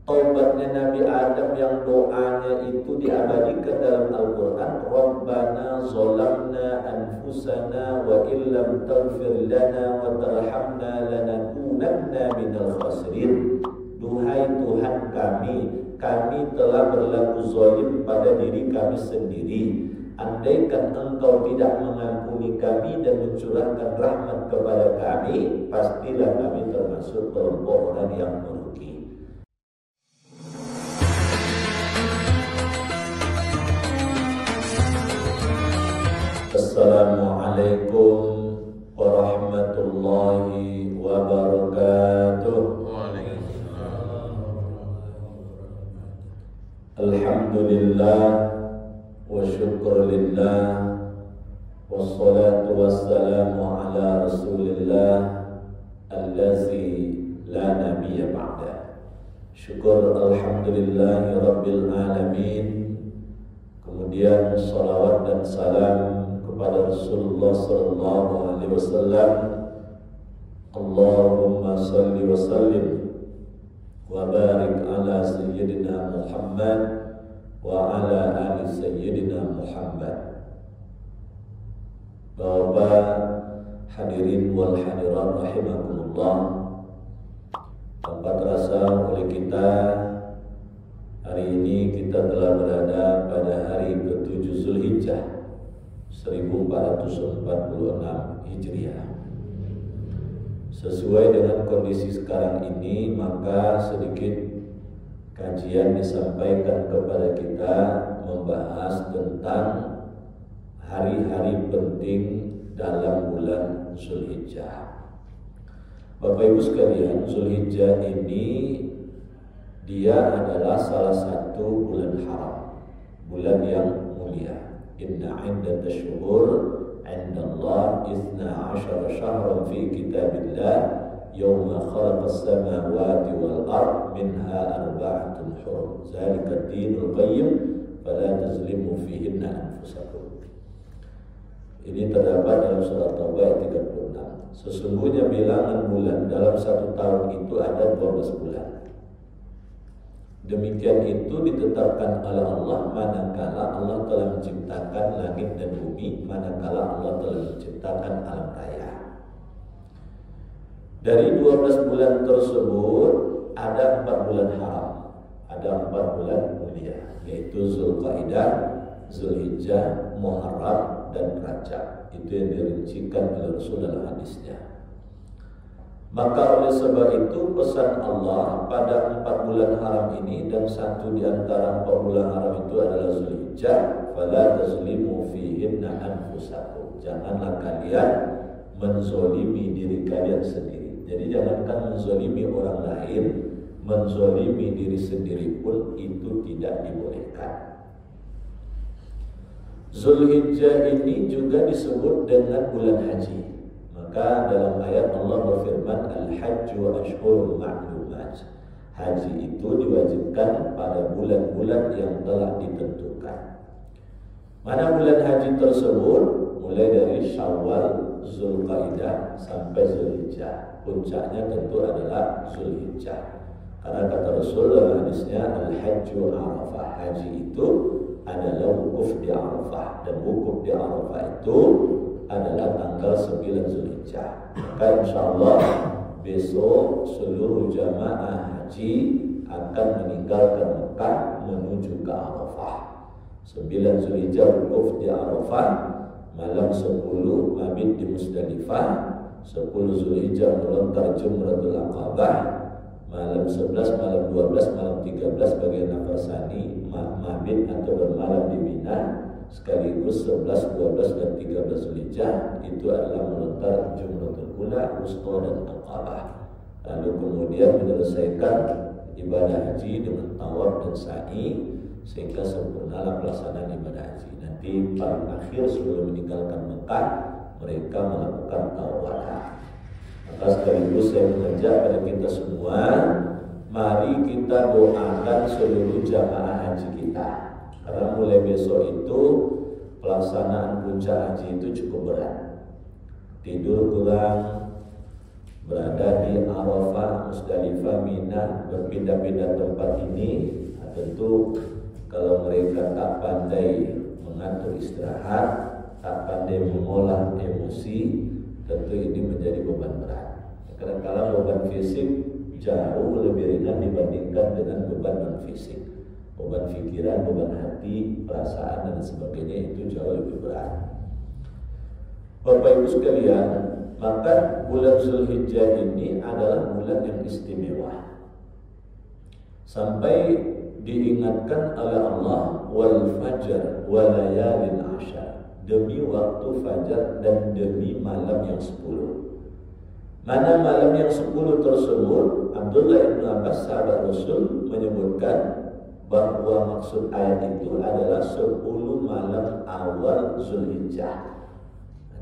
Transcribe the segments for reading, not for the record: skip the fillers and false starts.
Taubatnya Nabi Adam yang doanya itu diabadikan dalam Al-Quran. Rabbana zolamna anfusana wa illam taghfir lana wa tarhamna lanakunanna minal khasirin. Duhai Tuhan kami telah berlaku zalim pada diri kami sendiri. Andaikan Engkau tidak mengampuni kami dan mencurahkan rahmat kepada kami, pastilah kami termasuk kelompok orang yang merugi. Assalamualaikum warahmatullahi wabarakatuh. Alhamdulillah wa syukurillah wassalatu wassalamu ala rasulillah allazi la nabiyya ba'da. Syukur alhamdulillahi rabbil alamin. Kemudian salawat dan salam kepada Rasulullah sallallahu alaihi wasallam. Allahumma salli wa sallim wa barik ala sayyidina Muhammad wa ala ali sayyidina Muhammad. Bapak hadirin wal hadirat rahimakumullah, tanpa terasa oleh kita, hari ini kita telah berada pada hari ke-7 Zulhijjah 1446 Hijriah. Sesuai dengan kondisi sekarang ini, maka sedikit kajian disampaikan kepada kita membahas tentang hari-hari penting dalam bulan Zulhijjah. Bapak Ibu sekalian, Zulhijjah ini dia adalah salah satu bulan haram, bulan yang mulia. Inna iddata syuhur indallah 12 syahran fi kitabillah yawma khalaqas samawati wal ard minha arba'atun hurum zalika ad-dinul qayyim fala tazlimu fihinna anfusakum. Ini terdapat dalam surah Taubah 36. Sesungguhnya bilangan bulan dalam satu tahun itu ada 12 bulan. Demikian itu ditetapkan oleh Allah manakala Allah telah menciptakan langit dan bumi, manakala Allah telah menciptakan alam raya. Dari 12 bulan tersebut ada 4 bulan haram, ada 4 bulan mulia, yaitu Zulqaidah, Zulhijjah, Muharram, dan Rajab. Itu yang dirincikan oleh Rasul dalam hadisnya. Maka oleh sebab itu pesan Allah pada 4 bulan haram ini, dan satu di antara 4 bulan haram itu adalah Zulhijjah, fala tazlimu fihinna anfusakum. Janganlah kalian menzolimi diri kalian sendiri. Jadi jangankan menzolimi orang lain, menzolimi diri sendiri pun itu tidak dibolehkan. Zulhijjah ini juga disebut dengan bulan haji. Maka dalam ayat Allah berfirman, Al-Hajju ashhurun ma'lumat. Haji itu diwajibkan pada bulan-bulan yang telah ditentukan. Mana bulan haji tersebut? Mulai dari Syawal, Zulqaidah sampai Zulhijjah. Puncaknya tentu adalah Zulhijjah. Karena kata Rasul dalam hadisnya, Al-Hajju Arafah. Haji itu adalah wukuf di Arafah, dan wukuf di Arafah itu adalah tanggal 9 Zulhijjah. Maka insyaallah besok seluruh jamaah haji akan meninggalkan Mekah menuju ke Arafah. 9 Zulhijjah wukuf di Arafah, malam 10 mabit di Musdalifah, 10 Zulhijjah melontar Jumratul Aqabah, malam 11, malam 12, malam 13 bagi nafasani mabit atau bermalam di Mina. Sekaligus 11, 12, dan 13 Zulhijjah itu adalah melontar Jumratul Ula, Wusta, dan Aqabah. Lalu kemudian menyelesaikan ibadah haji dengan tawaf dan sa'i, sehingga sempurnalah pelaksanaan ibadah haji. Nanti paling akhir sebelum meninggalkan Mekah, mereka melakukan tawaf. Maka sekaligus saya mengajak pada kita semua, mari kita doakan seluruh jamaah haji kita. Karena mulai besok itu pelaksanaan puncak haji itu cukup berat. Tidur kurang, berada di Arafah, Musdalifah, Mina, berpindah-pindah tempat ini. Tentu kalau mereka tak pandai mengatur istirahat, tak pandai mengolah emosi, tentu ini menjadi beban berat. Kadang-kadang beban fisik jauh lebih ringan dibandingkan dengan beban non fisik. Beban pikiran, beban hati, perasaan dan sebagainya itu jauh lebih berat. Bapak Ibu sekalian, maka bulan Zulhijjah ini adalah bulan yang istimewa. Sampai diingatkan oleh Allah, wal fajr wa layalin ashar, demi waktu fajar dan demi malam yang 10. Mana malam yang 10 tersebut? Abdullah bin Abbas sahabat Rasul menyebutkan bahwa maksud ayat itu adalah 10 malam awal Zulhijjah.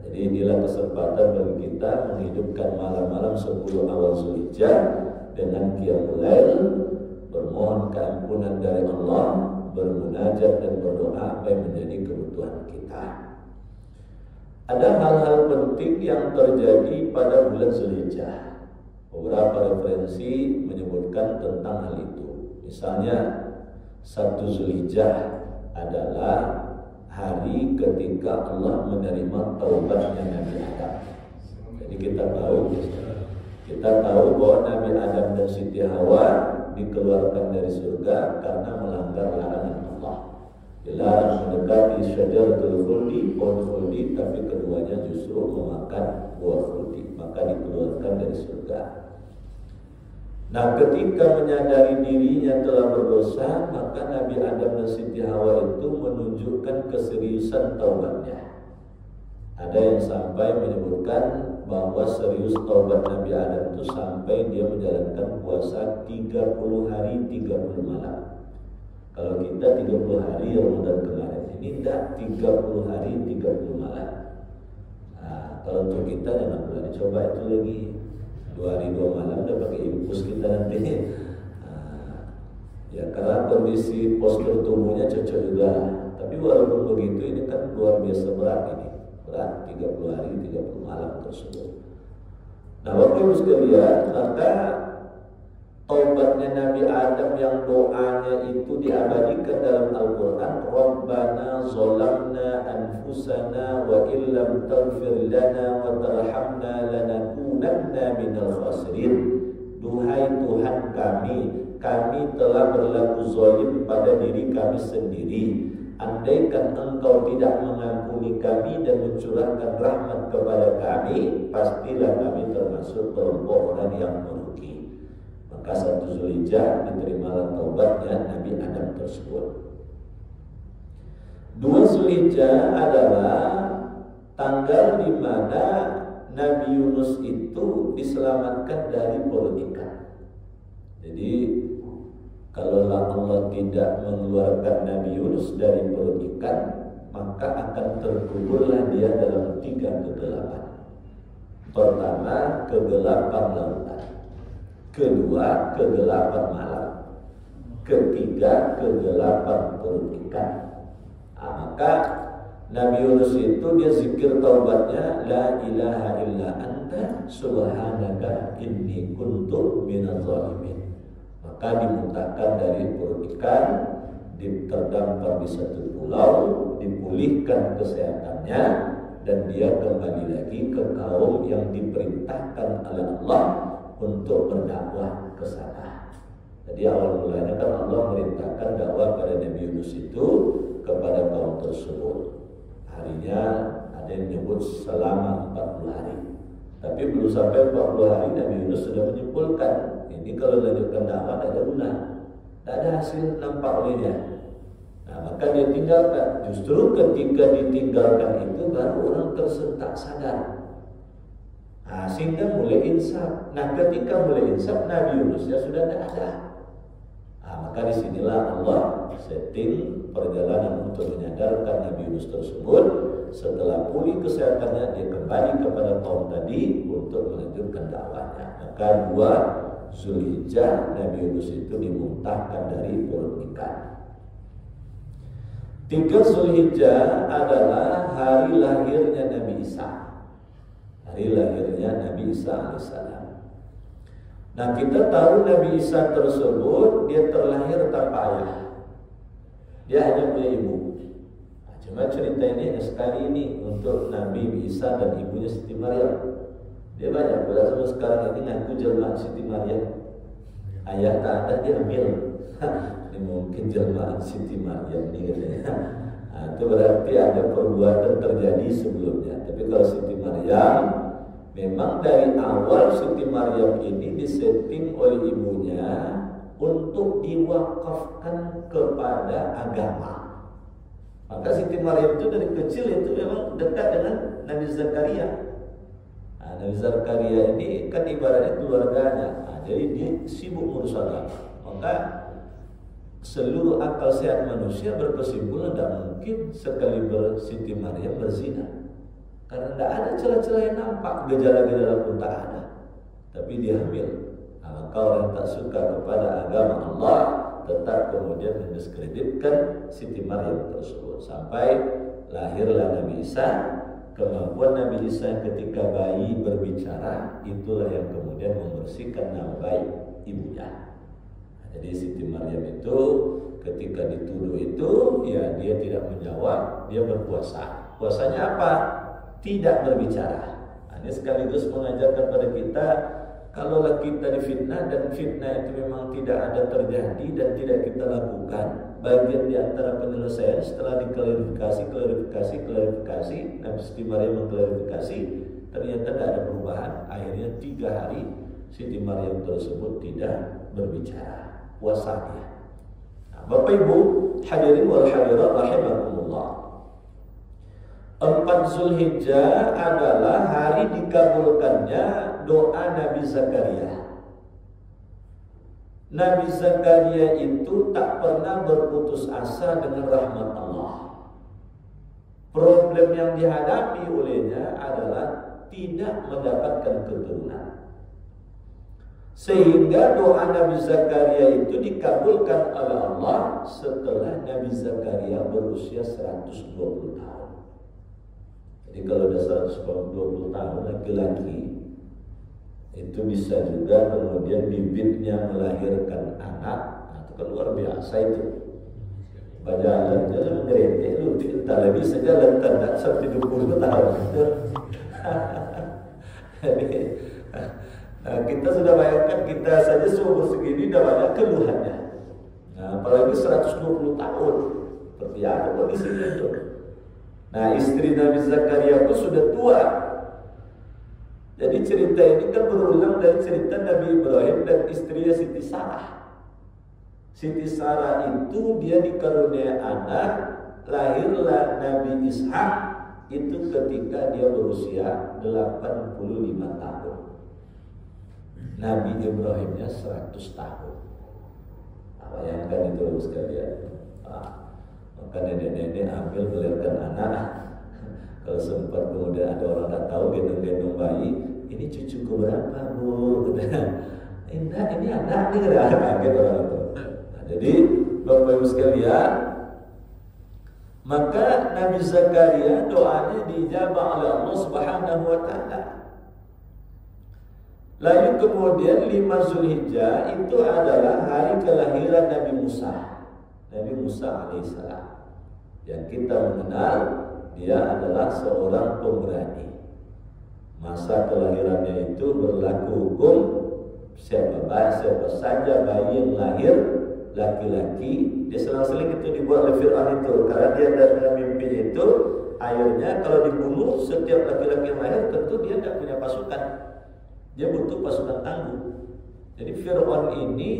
Jadi inilah kesempatan bagi kita menghidupkan malam-malam 10 awal Zulhijjah dengan qiyamul lail, bermohon keampunan dari Allah, bermunajat dan berdoa apa yang menjadi kebutuhan kita. Ada hal-hal penting yang terjadi pada bulan Zulhijjah. Beberapa referensi menyebutkan tentang hal itu. Misalnya 1 Zulhijjah adalah hari ketika Allah menerima taubatnya Nabi Adam. Jadi kita tahu bahwa Nabi Adam dan Siti Hawa dikeluarkan dari surga karena melanggar larangan Allah. Dilarang mendekati syajaratul khuldi, pohon khuldi, tapi keduanya justru memakan buah khuldi, maka dikeluarkan dari surga. Nah, ketika menyadari dirinya telah berdosa, maka Nabi Adam dan Siti Hawa itu menunjukkan keseriusan taubatnya. Ada yang sampai menyebutkan bahwa serius taubat Nabi Adam itu sampai dia menjalankan puasa 30 hari 30 malam. Kalau kita 30 hari Ramadan kemarin, ini tidak 30 hari 30 malam. Nah, kalau untuk kita jangan pula dicoba itu lagi. 2 hari 2 malam udah pakai infus kita nanti. Ya karena kondisi postur tubuhnya cocok juga. Tapi walaupun begitu ini kan luar biasa berat ini. Berat 30 hari 30 malam tersebut. Nah, Bapak Ibu sekalian, maka taubatnya Nabi Adam yang doanya itu diabadikan dalam Al-Quran. Rabbana zolamna anfusana wa illam taghfir lana wa tarhamna lanakunanna minal khasirin. Duhai Tuhan kami telah berlaku zalim pada diri kami sendiri. Andaikan Engkau tidak mengampuni kami dan mencurahkan rahmat kepada kami, pastilah kami termasuk kelompok orang yang merugi. Maka 1 Zulhijjah diterimalah taubatnya Nabi Adam tersebut. 2 Zulhijjah adalah tanggal di mana Nabi Yunus itu diselamatkan dari perut ikan. Jadi kalau Allah tidak mengeluarkan Nabi Yunus dari perut ikan, maka akan terkuburlah dia dalam 3 kegelapan. Pertama, kegelapan lautan. Kedua, kegelapan malam. Ketiga, kegelapan perut ikan. Maka Nabi Yunus itu dia zikir taubatnya, la ilaha illa anta subhanaka inni kuntu minadz zalimin. Maka dimuntahkan dari perut ikan, terdampar di satu pulau, dipulihkan kesehatannya, dan dia kembali lagi ke kaum yang diperintahkan oleh Allah untuk berdakwah ke sana. Jadi awal mulanya kan Allah merintahkan dakwah pada Nabi Yunus itu kepada kaum tersebut. Harinya ada yang menyebut selama 40 hari. Tapi belum sampai 40 hari Nabi Yunus sudah menyimpulkan, ini kalau lanjutkan dakwah tidak ada guna, tidak ada hasil nampak olehnya. Nah, maka dia tinggalkan. Justru ketika ditinggalkan itu baru orang tersentak sadar. Nah, sehingga mulai insaf. Nah, ketika mulai insaf, Nabi Yunus ya sudah tidak ada. Nah, maka disinilah Allah setting perjalanan untuk menyadarkan Nabi Yunus tersebut. Setelah pulih kesehatannya, dia kembali kepada kaum tadi untuk melanjutkan dakwahnya. Maka 2 Zulhijjah Nabi Yunus itu dimuntahkan dari perut ikan. 3 Zulhijjah adalah hari lahirnya Nabi Isa. Hari lahirnya Nabi Isa alaihissalam. Nah, kita tahu Nabi Isa tersebut dia terlahir tanpa ayah. Dia hanya punya ibu. Nah, cuma cerita ini hanya sekali ini untuk Nabi Isa dan ibunya Siti Maryam. Dia banyak pada zaman sekarang ini ngaku jelmaan Siti Maryam. Ayah tak ada dia ambil. Ini mungkin jelmaan Siti Maryam ini katanya. Nah, itu berarti ada perbuatan terjadi sebelumnya. Tapi kalau Siti Maryam, memang dari awal Siti Maryam ini disetting oleh ibunya untuk diwakafkan kepada agama. Maka Siti Maryam itu dari kecil itu memang dekat dengan Nabi Zakaria. Nah, Nabi Zakaria ini kan ibaratnya keluarganya. Nah, jadi dia sibuk ngurus agama. Maka seluruh akal sehat manusia berkesimpulan tidak mungkin sekaliber Siti Maryam berzina. Karena tidak ada celah-celah yang nampak, gejala-gejala pun tak ada. Tapi dia hamil. Nah, maka orang tak suka kepada agama Allah tetap kemudian mendiskreditkan Siti Maryam tersebut. Sampai lahirlah Nabi Isa. Kemampuan Nabi Isa ketika bayi berbicara, itulah yang kemudian membersihkan nama baik ibunya. Nah, jadi Siti Maryam itu ketika dituduh itu, ya dia tidak menjawab, dia berpuasa. Puasanya apa? Tidak berbicara. Nah, ini sekaligus mengajarkan pada kita, kalaulah kita difitnah dan fitnah itu memang tidak ada terjadi dan tidak kita lakukan, bagian di antara penyelesaian setelah diklarifikasi, Nabi Siti Maryam mengklarifikasi, ternyata tidak ada perubahan. Akhirnya 3 hari Siti Maryam tersebut tidak berbicara, puasa dia. Nah, Bapak Ibu hadirin wal hadirat rahimakumullah, 4 Zulhijjah adalah hari dikabulkannya doa Nabi Zakaria. Nabi Zakaria itu tak pernah berputus asa dengan rahmat Allah. Problem yang dihadapi olehnya adalah tidak mendapatkan keturunan. Sehingga doa Nabi Zakaria itu dikabulkan oleh Allah setelah Nabi Zakaria berusia 120 tahun. Jadi kalau sudah 120 tahun laki-laki, itu bisa juga kemudian bibitnya melahirkan anak. Nah, itu kan luar biasa itu. Jalan-jalan ngerentek lu, entah lebih sejalan tanda sampai 20 tahun. Jadi, nah, kita sudah bayangkan kita saja seumur segini sudah banyak keluhannya. Nah, apalagi 120 tahun. Seperti apa kondisinya itu? Nah, istri Nabi Zakaria pun sudah tua. Jadi cerita ini kan berulang dari cerita Nabi Ibrahim dan istrinya Siti Sarah. Siti Sarah itu dia dikaruniai anak, lahirlah Nabi Ishak itu ketika dia berusia 85 tahun. Nabi Ibrahimnya 100 tahun. Nah, bayangkan itu sekalian. Maka nenek-nenek ambil melahirkan anak. Kalau sempat kemudian ada orang tak tahu gendong-gendong bayi, ini cucuku berapa bu? Enggak, ini anak nih, kaget orang itu. Nah, jadi Bapak Ibu sekalian, maka Nabi Zakaria doanya dijabah oleh Allah Subhanahu Wa Taala. Lalu kemudian 5 Zulhijjah itu adalah hari kelahiran Nabi Musa alaihissalam, yang kita mengenal dia adalah seorang pemberani. Masa kelahirannya itu berlaku hukum siapa saja bayi yang lahir laki-laki, dia selang-seling itu dibuat oleh Fir'aun itu, karena dia dalam mimpi itu airnya kalau dibunuh setiap laki-laki yang lahir tentu dia tidak punya pasukan, dia butuh pasukan tangguh. Jadi Fir'aun ini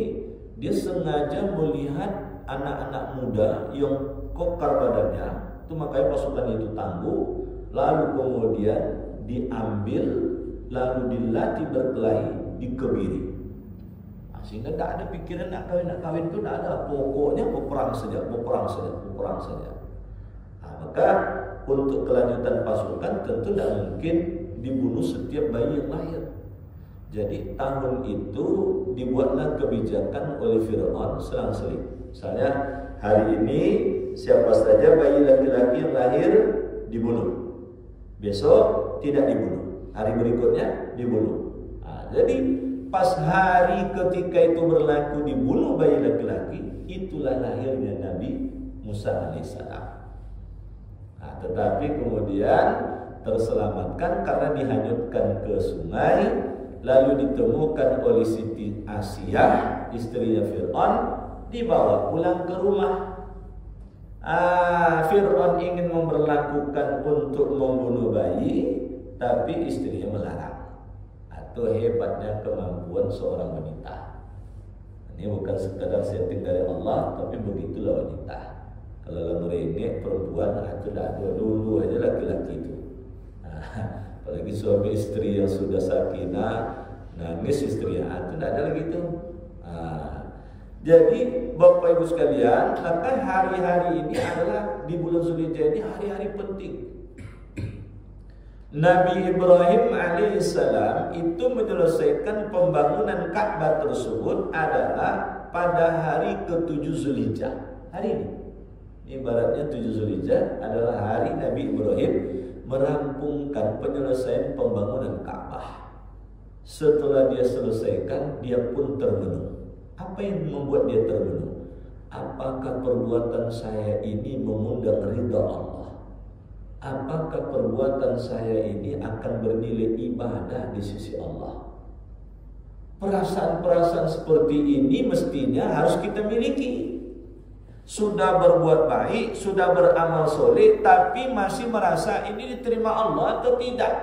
dia sengaja melihat anak-anak muda yang kokar badannya, itu makanya pasukannya itu tangguh, lalu kemudian diambil, lalu dilatih berkelahi, dikebiri. Nah, sehingga tak ada pikiran nak kawin itu tak ada, pokoknya berperang saja. Nah, maka untuk kelanjutan pasukan tentu tidak mungkin dibunuh setiap bayi yang lahir. Jadi tahun itu dibuatlah kebijakan oleh Fir'aun selang-seling. Misalnya hari ini siapa saja bayi laki-laki yang lahir dibunuh, besok tidak dibunuh, hari berikutnya dibunuh. Nah, jadi pas hari ketika itu berlaku di bulu bayi laki-laki, itulah lahirnya Nabi Musa alaihissalam. Nah, tetapi kemudian terselamatkan karena dihanyutkan ke sungai, lalu ditemukan oleh Siti Asiyah, istrinya Fir'aun, dibawa pulang ke rumah. Fir'aun ingin memberlakukan untuk membunuh bayi, tapi istrinya melarang. Atau hebatnya kemampuan seorang wanita. Ini bukan sekadar setting dari Allah, tapi begitulah wanita. Kalau merengek perempuan, itu dah dulu aja laki-laki itu. Apalagi suami istri yang sudah sakinah, nangis istrinya, itu tidak ada lagi itu. Jadi Bapak Ibu sekalian, maka hari-hari ini adalah di bulan Zulhijjah ini hari-hari penting. Nabi Ibrahim alaihissalam itu menyelesaikan pembangunan Ka'bah tersebut adalah pada hari ke-7 Zulhijjah. Hari ini. Ibaratnya 7 Zulhijjah adalah hari Nabi Ibrahim merampungkan penyelesaian pembangunan Ka'bah. Setelah dia selesaikan, dia pun termenung. Apa yang membuat dia termenung? Apakah perbuatan saya ini mengundang ridha Allah? Apakah perbuatan saya ini akan bernilai ibadah di sisi Allah? Perasaan-perasaan seperti ini mestinya harus kita miliki. Sudah berbuat baik, sudah beramal soleh, tapi masih merasa ini diterima Allah atau tidak?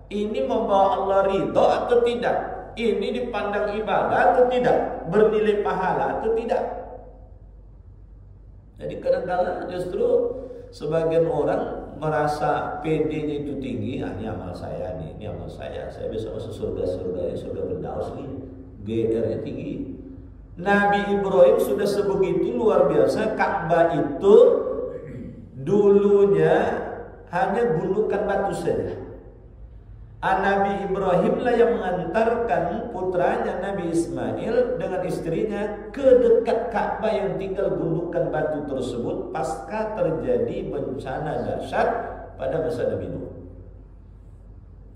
Ini membawa Allah ridho atau tidak? Ini dipandang ibadah atau tidak? Bernilai pahala atau tidak? Jadi kadang-kadang justru sebagian orang merasa PD-nya itu tinggi. Ini amal saya nih, ini amal saya bisa masuk surga Firdaus nih. GR-nya tinggi. Nabi Ibrahim sudah sebegitu luar biasa. Ka'bah itu dulunya hanya gundukan batu saja. Nabi Ibrahim lah yang mengantarkan putranya Nabi Ismail dengan istrinya ke dekat Ka'bah yang tinggal gundukan batu tersebut pasca terjadi bencana dahsyat pada masa Nabi Nuh.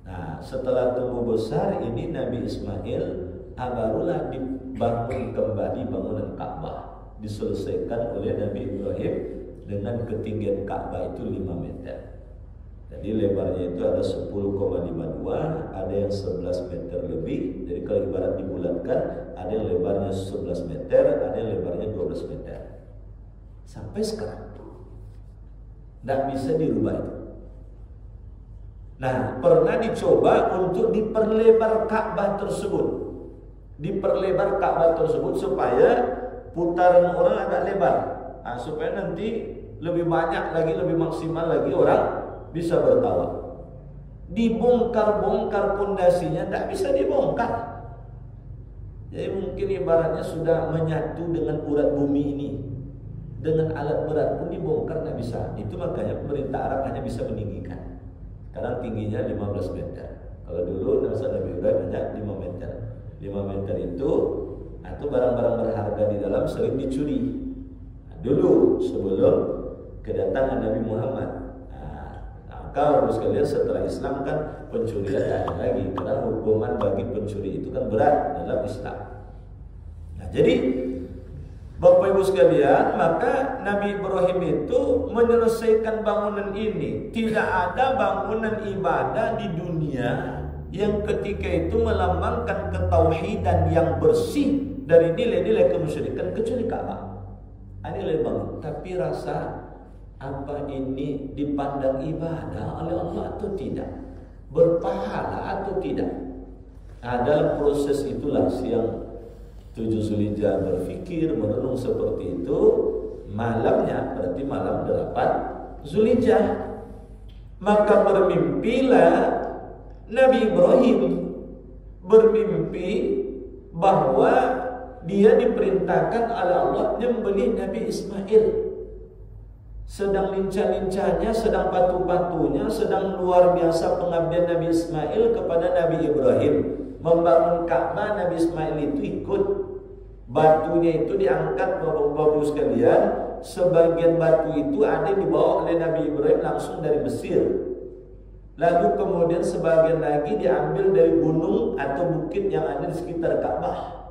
Nah, setelah tumbuh besar ini Nabi Ismail barulah dibangun kembali bangunan Ka'bah, diselesaikan oleh Nabi Ibrahim dengan ketinggian Ka'bah itu 5 meter. Jadi lebarnya itu ada 10,52, ada yang 11 meter lebih. Jadi kalau ibarat dibulatkan, ada yang lebarnya 11 meter, ada yang lebarnya 12 meter. Sampai sekarang tidak bisa dirubah itu. Nah, pernah dicoba untuk diperlebar Ka'bah tersebut. Diperlebar Ka'bah tersebut supaya putaran orang agak lebar. Nah, supaya nanti lebih banyak lagi, lebih maksimal lagi orang bisa bertawaf. Dibongkar-bongkar pondasinya, tak bisa dibongkar. Jadi mungkin ibaratnya sudah menyatu dengan urat bumi ini, dengan alat berat pun dibongkar tak bisa. Itu makanya pemerintah Arab hanya bisa meninggikan. Sekarang tingginya 15 meter. Kalau dulu masa Nabi Ibrahim hanya 5 meter. 5 meter itu atau barang-barang berharga di dalam sering dicuri. Nah, dulu sebelum kedatangan Nabi Muhammad. Kalau sekalian setelah Islam kan pencurian tidak ada lagi, karena hukuman bagi pencuri itu kan berat dalam Islam. Nah, jadi Bapak Ibu sekalian, maka Nabi Ibrahim itu menyelesaikan bangunan ini. Tidak ada bangunan ibadah di dunia yang ketika itu melambangkan ketauhidan yang bersih dari nilai-nilai kemusyrikan kecuali Ka'bah. Nilai bangun, tapi rasa apa ini dipandang ibadah oleh Allah atau tidak, berpahala atau tidak. Dalam proses itulah siang 7 Zulhijjah berfikir, merenung seperti itu. Malamnya, berarti malam 8 Zulhijjah, maka bermimpilah Nabi Ibrahim. Bermimpi bahwa dia diperintahkan oleh Allah menyembelih Nabi Ismail. Sedang lincah-lincahnya, sedang patuh-patuhnya, sedang luar biasa pengabdian Nabi Ismail kepada Nabi Ibrahim. Membangun Ka'bah, Nabi Ismail itu ikut. Batunya itu diangkat Bapak-Bapak sekalian. Sebagian batu itu ada yang dibawa oleh Nabi Ibrahim langsung dari Mesir. lalu kemudian sebagian lagi diambil dari gunung atau bukit yang ada di sekitar Ka'bah.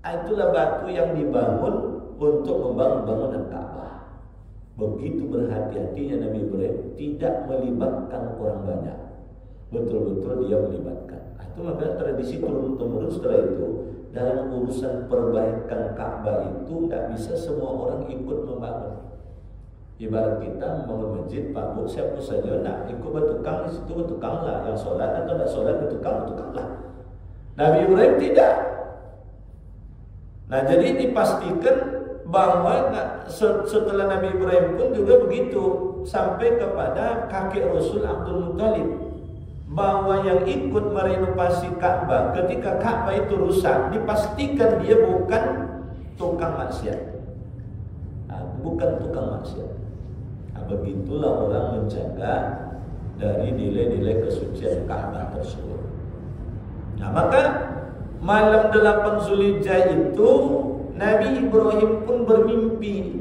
Itulah batu yang dibangun untuk membangun bangunan Ka'bah. Begitu berhati-hatinya Nabi Ibrahim tidak melibatkan orang banyak. Betul-betul dia melibatkan. Itu maka tradisi turun-temurun setelah itu dalam urusan perbaikan Ka'bah itu tidak bisa semua orang ikut membangun. Ibarat kita membangun masjid, Pak Bu, siapa saja nak ikut bertukang di situ bertukanglah, yang sholat atau tidak sholat bertukanglah. Nabi Ibrahim tidak. Nah, jadi dipastikan bahwa setelah Nabi Ibrahim pun juga begitu sampai kepada kakek Rasul Abdul Muttalib, bahwa yang ikut merenovasi Ka'bah ketika Ka'bah itu rusak dipastikan dia bukan tukang maksiat, bukan tukang maksiat. Begitulah orang menjaga dari nilai-nilai kesucian Ka'bah tersebut. Nah, maka malam 8 Zulhijjah itu Nabi Ibrahim pun bermimpi.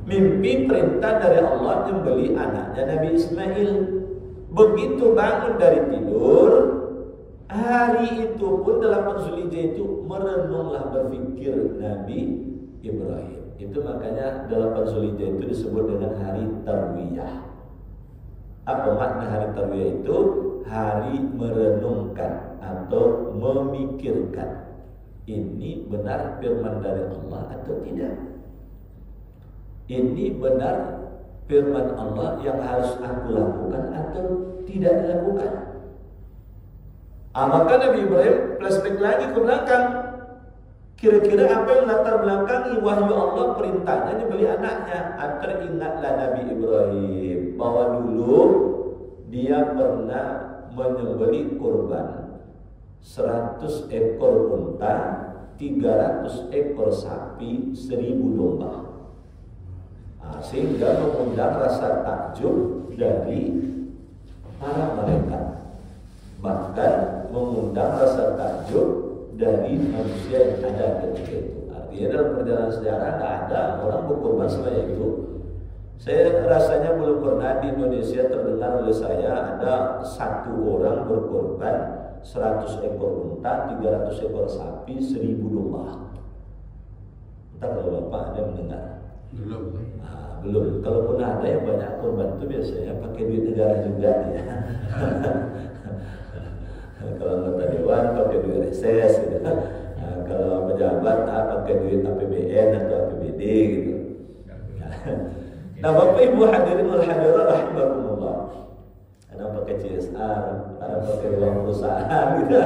Mimpi perintah dari Allah membeli anaknya Nabi Ismail. Begitu bangun dari tidur, hari itu pun 8 Zulhijjah itu merenunglah berfikir Nabi Ibrahim. Itu makanya 8 Zulhijjah itu disebut dengan hari Tarwiyah. Apa makna hari Tarwiyah itu? Hari merenungkan atau memikirkan. Ini benar firman dari Allah atau tidak? Ini benar firman Allah yang harus aku lakukan atau tidak dilakukan? Maka Nabi Ibrahim flashback lagi ke belakang. Kira-kira apa yang latar belakangi wahyu Allah perintahnya dibeli anaknya. Teringatlah Nabi Ibrahim bahwa dulu dia pernah menyembelih kurban 100 ekor unta, 300 ekor sapi, 1000 domba. Sehingga mengundang rasa takjub dari para malaikat. Bahkan mengundang rasa takjub dari manusia yang ada ketika itu. Artinya dalam perjalanan sejarah tidak ada orang berkorban selain itu. Saya rasanya belum pernah di Indonesia terdengar oleh saya ada satu orang berkorban 100 ekor unta, 300 ekor sapi, 1000 domba. Entah kalau Bapak ada mendengar. Belum. Kalaupun ada yang banyak korban itu biasanya pakai duit negara juga ya. Kalau anggota dewan pakai duit reses gitu. Kalau pejabat pakai duit APBN atau APBD gitu. Nah, Bapak Ibu hadirin wal hadirat rahimakumullah. Ada pakai CSR, ada pakai uang perusahaan gitu.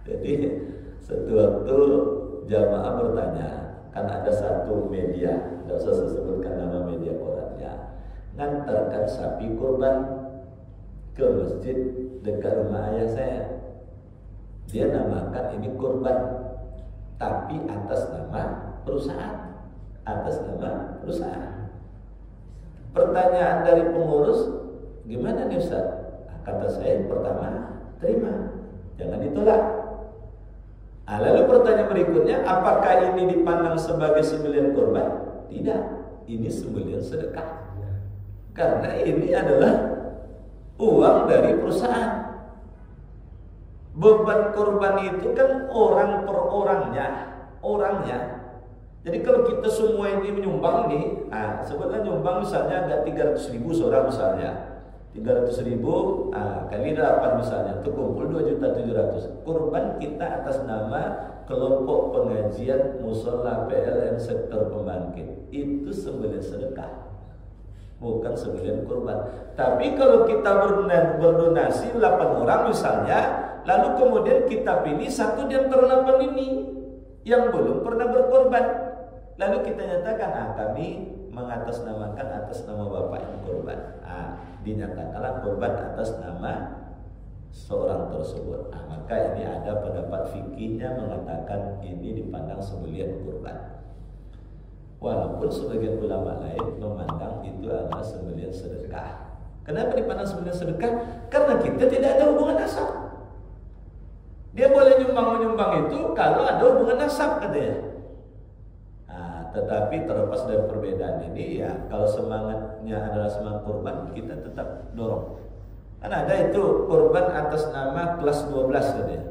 Jadi suatu waktu jamaah bertanya, kan ada satu media, tidak usah saya sebutkan nama media korannya, ngantarkan sapi kurban ke masjid dekat rumah ayah saya. Dia namakan ini kurban, tapi atas nama perusahaan. Pertanyaan dari pengurus, gimana nih Ustaz? Kata saya, pertama, terima, jangan ditolak. Lalu pertanyaan berikutnya, apakah ini dipandang sebagai sembelihan kurban? Tidak, ini sembelihan sedekah. Karena ini adalah uang dari perusahaan. Beban kurban itu kan orang per orangnya. Jadi kalau kita semua ini menyumbang nih, sebetulnya nyumbang misalnya agak 300.000 seorang misalnya, 300.000 kali 8 misalnya, itu kumpul 2.700.000. Kurban kita atas nama kelompok pengajian Musola PLN sektor pembangkit, itu sembelihan sedekah, bukan sembelihan kurban. Tapi kalau kita berdonasi 8 orang misalnya, lalu kemudian kita pilih satu di antara 8 ini yang belum pernah berkorban, lalu kita nyatakan, kami mengatasnamakan atas nama bapak yang korban. Dinyatakanlah korban atas nama seorang tersebut. Maka ini ada pendapat fikihnya mengatakan ini dipandang sembelihan kurban. Walaupun sebagian ulama lain memandang itu adalah sembelihan sedekah. Kenapa dipandang sembelihan sedekah? Karena kita tidak ada hubungan nasab. Dia boleh nyumbang itu kalau ada hubungan nasab katanya. tetapi terlepas dari perbedaan ini ya, kalau semangatnya adalah semangat kurban, kita tetap dorong. Kan ada itu kurban atas nama kelas 12 katanya.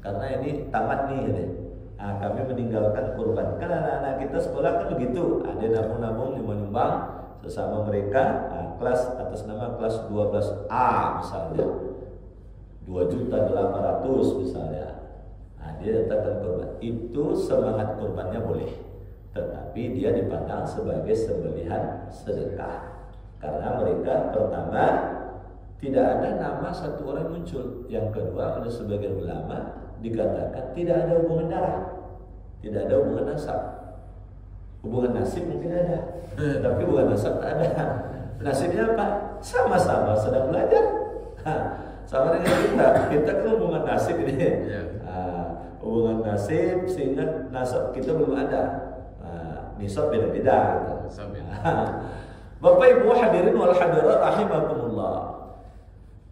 Karena ini tamat nih katanya. Nah, kami meninggalkan kurban. Kan anak-anak kita sekolah kan begitu, ada nabung-nabung nyumbang sesama mereka. Nah, kelas atas nama kelas 12A misalnya, 2.800.000 misalnya. Nah, dia letakkan kurban. Itu semangat kurbannya boleh, tetapi dia dipandang sebagai sembelihan sedekah. Karena mereka pertama tidak ada nama satu orang muncul. Yang kedua, oleh sebagian ulama dikatakan tidak ada hubungan darah, tidak ada hubungan nasab. Hubungan nasib mungkin ada, tapi hubungan nasab tak ada. Nasibnya apa? Sama-sama sedang belajar. Sama dengan kita kan hubungan nasib ini. Hubungan nasib sehingga nasab kita belum ada. Nisab beda-beda. Bapak Ibu hadirin wal hadirat rahimakumullah.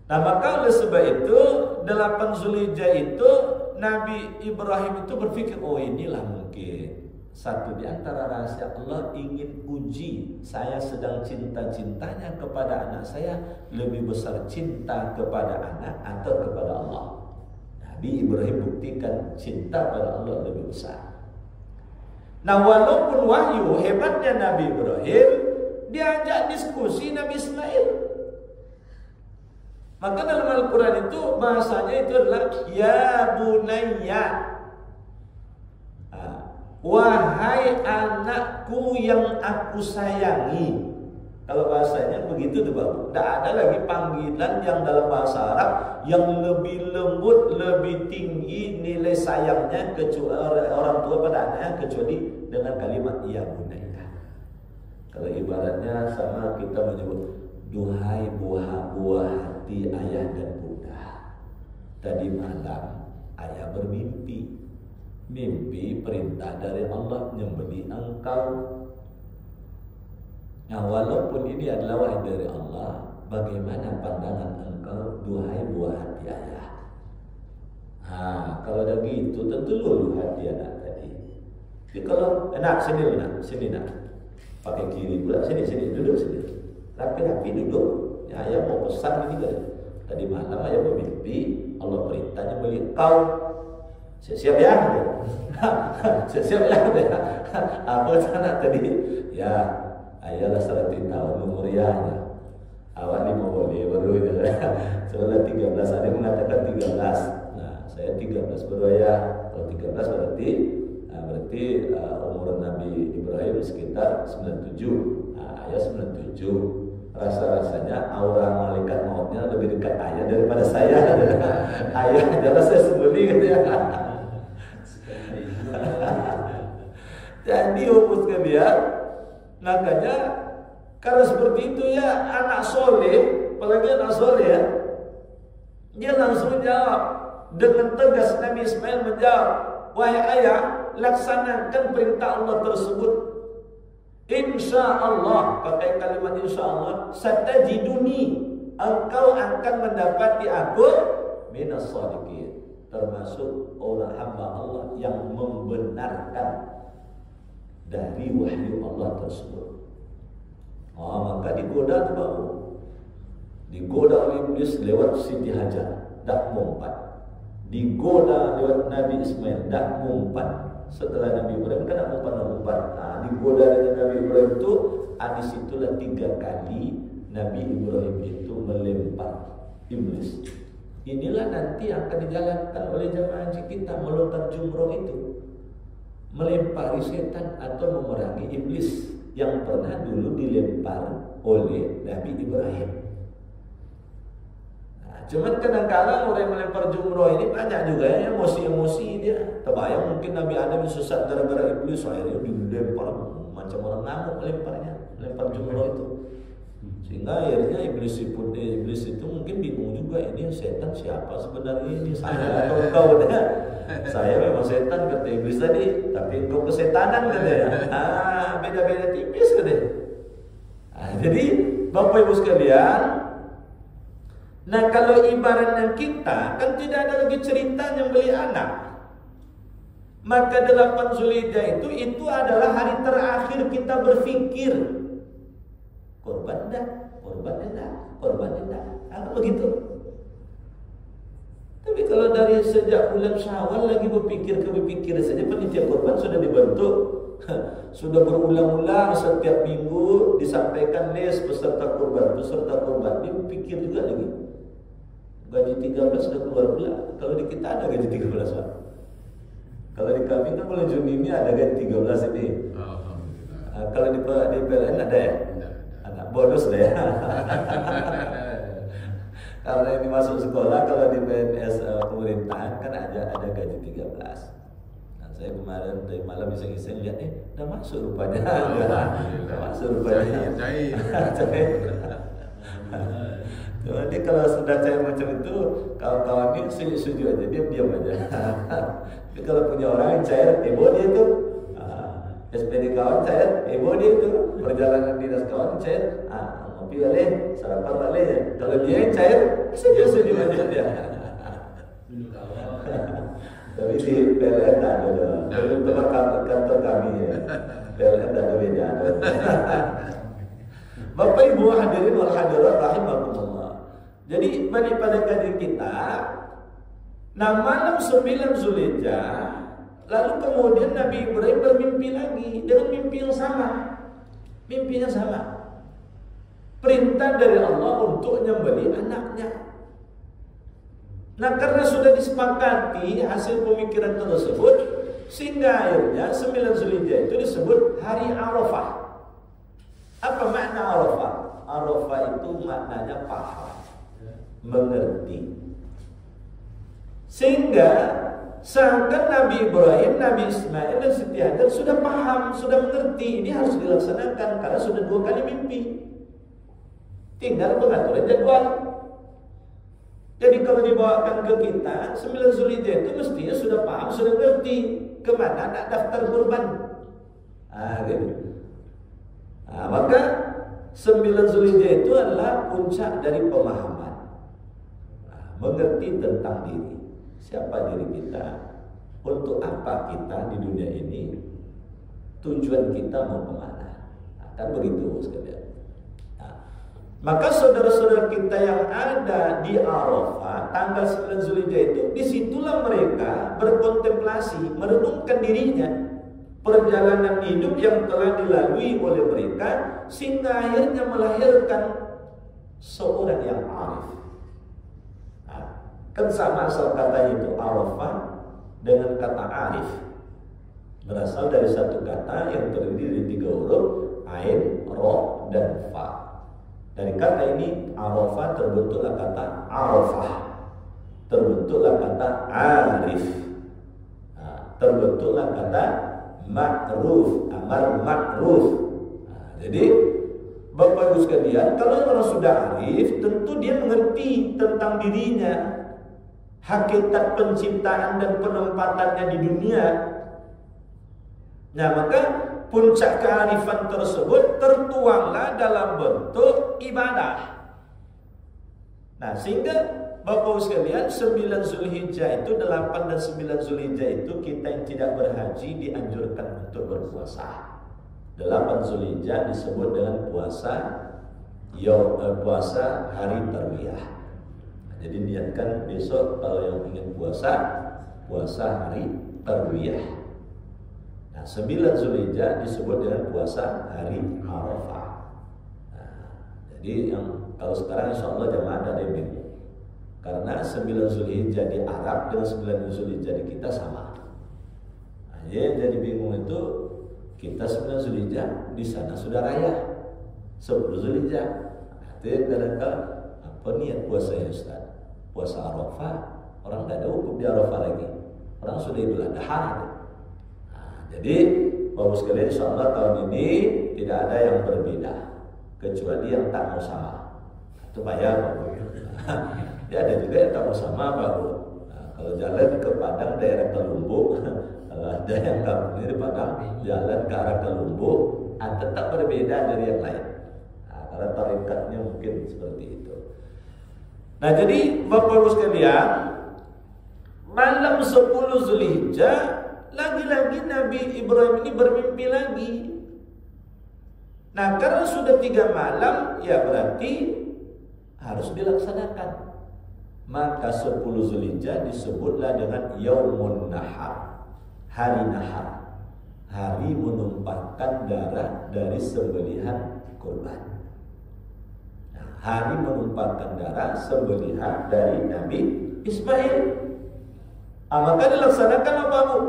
Nah, maka oleh sebab itu 8 Zulhijjah itu Nabi Ibrahim itu berpikir, oh inilah mungkin satu di antara rahasia Allah ingin uji saya sedang cinta-cintanya kepada anak saya lebih besar cinta kepada anak atau kepada Allah. Nabi Ibrahim buktikan cinta pada Allah lebih besar. Nah, walaupun wahyu, hebatnya Nabi Ibrahim diajak diskusi Nabi Ismail. Maka dalam Al-Quran itu bahasanya itu adalah ya bunayya, wahai anakku yang aku sayangi. Kalau bahasanya begitu tuh Bapak. Tidak ada lagi panggilan yang dalam bahasa Arab yang lebih lembut, lebih tinggi nilai sayangnya kecuali orang tua pada anaknya kecuali dengan kalimat ya bunayya. Kalau ibaratnya sama kita menyebut duhai buah hati ayah dan bunda. Tadi malam ayah bermimpi. Mimpi perintah dari Allah menyembelih engkau. Nah, walaupun ini adalah wahyu dari Allah, bagaimana pandangan engkau duhai buah hati ayah? Kalau ada gitu tentu luluh hati anak tadi. Jadi kalau sini nak. Pakai kiri pula, sini duduk sini. Rapi-rapi duduk. Ya, ayah mau pesan ini kan. Tadi malam ayah bermimpi Allah perintahnya beli kau. Siap ya? Siap ya? Apa sana tadi? Ya, ayah lah 100 tahun umurnya. Awak ni mau boleh baru ya. Soalnya 13 ada yang mengatakan 13. Nah, saya 13 baru ayah. Kalau 13 berarti umur Nabi Ibrahim sekitar 97. Nah, ayah 97. Rasa-rasanya aura malaikat mautnya lebih dekat ayah daripada saya. Ayah adalah saya sembunyi gitu ya. Jadi umus sekalian, makanya karena seperti itu ya anak soleh, apalagi anak soleh ya, dia langsung jawab dengan tegas. Nabi Ismail menjawab, wahai ayah, laksanakan perintah Allah tersebut. Insya Allah, pakai kalimat insya Allah, satajiduni, engkau akan mendapati aku minas shadiqin, termasuk orang hamba Allah yang membenarkan dari wahyu Allah tersebut. Maka digoda tuh Bapak, digoda oleh iblis lewat Siti Hajar, dak mumpat. Digoda lewat Nabi Ismail, dak mumpat. Setelah Nabi Ibrahim kan umpan. Digoda dengan Nabi Ibrahim itu, disitulah 3 kali Nabi Ibrahim itu melempar iblis. Inilah nanti akan dijalankan oleh jamaah haji kita melontar jumroh itu, melempari setan atau memerangi iblis yang pernah dulu dilempar oleh Nabi Ibrahim. Cuman kadang-kadang orang yang melempar jumroh ini banyak juga ya emosi-emosi dia. Terbayang mungkin Nabi Adam sesat gara-gara iblis, akhirnya dilempar macam orang ngamuk melempar jumroh itu. Sehingga akhirnya iblis itu mungkin bingung juga, ini setan siapa sebenarnya, ini saya atau engkau ya? Saya memang setan kata iblis tadi, tapi engkau kesetanan katanya. Beda-beda tipis katanya. Jadi Bapak Ibu sekalian, nah kalau ibaratnya kita kan tidak ada lagi cerita yang beli anak. Maka 8 Zulhijjah itu adalah hari terakhir kita berpikir korban dah, korban dah. Apa begitu? Tapi kalau dari sejak bulan Syawal lagi berpikir saja, panitia korban sudah dibentuk, sudah berulang-ulang setiap minggu disampaikan list peserta korban, dia berpikir juga lagi. Gaji 13 sudah keluar pula. Kalau di kita ada gaji 13 Pak. Kalau di kami kan bulan Juni ini ada gaji 13 ini. Kalau di PLN ada ya? Ada bonus deh ya. Karena ini masuk sekolah, kalau di PNS pemerintahan kan ada gaji 13. Nah, saya kemarin dari malam iseng-iseng lihat udah masuk rupanya. Udah masuk rupanya. Cair. Jadi kalau sudah cair macam itu, kawan-kawan ini setuju aja, diam aja. Tapi kalau punya orang yang cair, heboh dia itu. SPD kawan cair, heboh dia itu. Perjalanan dinas kawan cair, ngopi balik, sarapan balik ya. Kalau dia yang cair, setuju aja dia. Tapi di PLN tak ada. Untuk kantor kami ya. PLN tak ada beda. Bapak Ibu hadirin wal hadirat rahimakumullah. Jadi pada kajian kita, malam 9 Zulhijjah, lalu kemudian Nabi Ibrahim bermimpi lagi dengan mimpi yang sama. Mimpinya sama. Perintah dari Allah untuk nyembelih anaknya. Nah, karena sudah disepakati hasil pemikiran tersebut, sehingga akhirnya 9 Zulhijjah itu disebut hari Arafah. Apa makna Arafah? Arafah itu maknanya paham, mengerti. Sehingga seakan Nabi Ibrahim, Nabi Ismail dan Siti Hajar sudah paham, sudah mengerti. Ini harus dilaksanakan karena sudah 2 kali mimpi. Tinggal pengaturan jadwal. Jadi kalau dibawakan ke kita 9 Zulhijjah itu mestinya sudah paham, sudah mengerti kemana nak daftar kurban. Gitu. Maka 9 Zulhijjah itu adalah puncak dari pemahaman. Mengerti tentang diri. Siapa diri kita? Untuk apa kita di dunia ini? Tujuan kita mau kemana? Kan begitu sekalian. Maka saudara-saudara kita yang ada di Arafah tanggal 9 Zulhijjah itu, disitulah mereka berkontemplasi, merenungkan dirinya, perjalanan hidup yang telah dilalui oleh mereka, sehingga akhirnya melahirkan seorang yang arif. Kan sama asal katanya itu Arafah dengan kata arif, berasal dari satu kata yang terdiri dari 3 huruf, ain, ro, dan fa. Dari kata ini Arafah terbentuklah kata Arafah, terbentuklah kata arif, terbentuklah kata ma'ruf, amar ma'ruf. Jadi Bapak Ibu sekalian, kalau orang sudah arif, tentu dia mengerti tentang dirinya, hakikat penciptaan dan penempatannya di dunia. Nah, maka puncak kearifan tersebut tertuanglah dalam bentuk ibadah. Nah, sehingga Bapak sekalian, 9 Zulhijjah itu, 8 dan 9 Zulhijjah itu kita yang tidak berhaji dianjurkan untuk berpuasa. 8 Zulhijjah disebut dengan puasa hari Tarwiyah. Jadi niatkan besok kalau yang ingin puasa hari Tarwiyah. Nah, 9 Zulhijjah disebut dengan puasa hari Arafah. Jadi yang kalau sekarang insya Allah jamaah ada yang bingung, karena 9 Zulhijjah di Arab dengan 9 Zulhijjah di kita sama. Jadi bingung itu, kita 9 Zulhijjah di sana sudah raya 10 Zulhijjah. Artinya kadang-kadang apa niat puasanya Ustaz? Puasa Arafah, orang tidak ada hukum di Arafah lagi, orang sudah Idul Adha. Jadi Bapak sekalian, insya Allah tahun ini tidak ada yang berbeda kecuali yang tak mau sama. Itu bayar Bapak. Ya ada juga yang tak mau sama baru. Kalau jalan ke Padang daerah Kelumbuk, kalau ada yang kampung ini di Padang jalan ke arah Kelumbuk, tetap berbeda dari yang lain. Karena tarikatnya mungkin seperti itu. Nah, jadi Bapak Ibu sekalian, malam 10 Zulhijjah lagi-lagi Nabi Ibrahim ini bermimpi lagi. Nah, karena sudah 3 malam, ya berarti harus dilaksanakan. Maka 10 Zulhijjah disebutlah dengan Yaumun Nahar, hari nahar, hari menumpahkan darah dari sembelihan kurban. Nah, hari menumpahkan darah sembelihan dari Nabi Ismail. Maka dilaksanakan apa, Bu?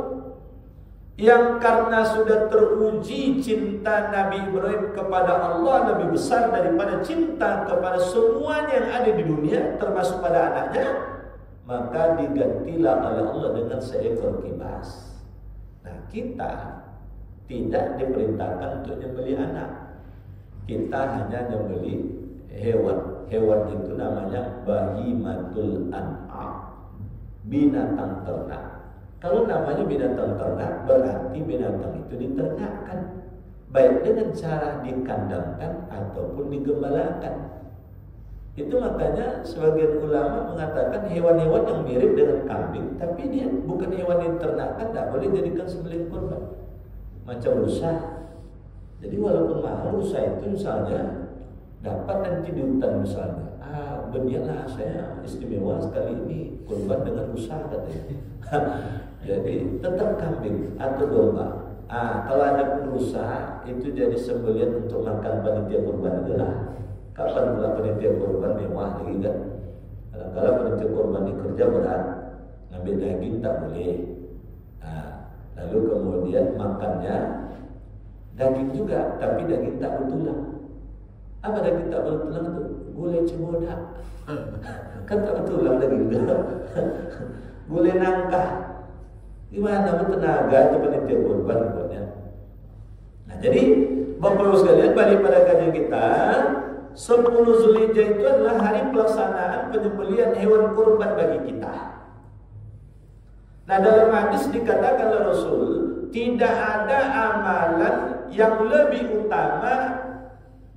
Yang karena sudah teruji cinta Nabi Ibrahim kepada Allah lebih besar daripada cinta kepada semuanya yang ada di dunia, termasuk pada anaknya, maka digantilah oleh Allah dengan seekor kibas. Nah, kita tidak diperintahkan untuk nyembeli anak. Kita hanya nyembeli hewan. Hewan itu namanya bahimatul an'am, binatang ternak. Kalau namanya binatang ternak, berarti binatang itu diternakkan, baik dengan cara dikandangkan ataupun digembalakan. Itu makanya sebagian ulama mengatakan hewan-hewan yang mirip dengan kambing, tapi dia bukan hewan yang ternakkan, tidak boleh dijadikan sembelih kurban. Macam rusa. Jadi walaupun mahal, rusa itu misalnya dapat nanti di hutan misalnya, berniatlah saya istimewa sekali ini kurban dengan rusa katanya. Jadi tetap kambing atau domba. Kalau ada rusa itu jadi sembelihan untuk makan panitia kurban itulah. Kapan pula panitia kurban mewah lagi kan? Kadang-kadang panitia kurban di kerja berat, ngambil daging tak boleh. Lalu kemudian makannya daging juga, tapi daging tak bertulang. Apa daging tak bertulang itu? Gulai Cimodak. Kan tak bertulang daging itu. Gulai nangka. Gimana tenaga itu panitia kurban buatnya. Nah, jadi Bapak Ibu sekalian, balik pada kajian kita, 10 Zulhijjah itu adalah hari pelaksanaan penyembelihan hewan kurban bagi kita. Nah, dalam hadis dikatakan oleh Rasul, tidak ada amalan yang lebih utama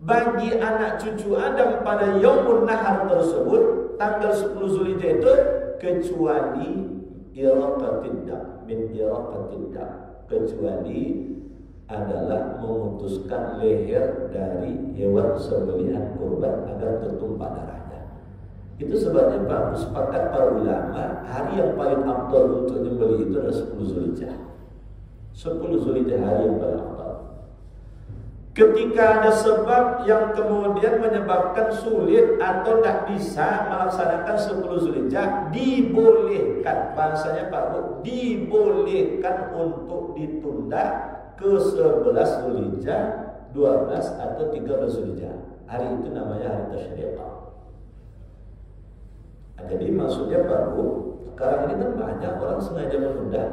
bagi anak cucu Adam pada Yaumun Nahar tersebut, tanggal 10 Zulhijjah itu, kecuali iraqatid dam, min iraqatid dam, kecuali adalah memutuskan leher dari hewan sembelihan kurban agar tertumpah darahnya. Itu sebabnya Pak, sepakat para ulama, hari yang paling afdal untuk menyembelih itu adalah 10 Zulhijjah. 10 Zulhijjah hari yang paling afdal. Ketika ada sebab yang kemudian menyebabkan sulit atau tak bisa melaksanakan 10 Zulhijjah, dibolehkan, bahasanya Pak Bu, dibolehkan untuk ditunda ke 11 Zulhijjah, 12 atau 13 Zulhijjah. Hari itu namanya hari tasyrik. Jadi maksudnya Pak Bu, sekarang ini kan banyak orang sengaja menunda.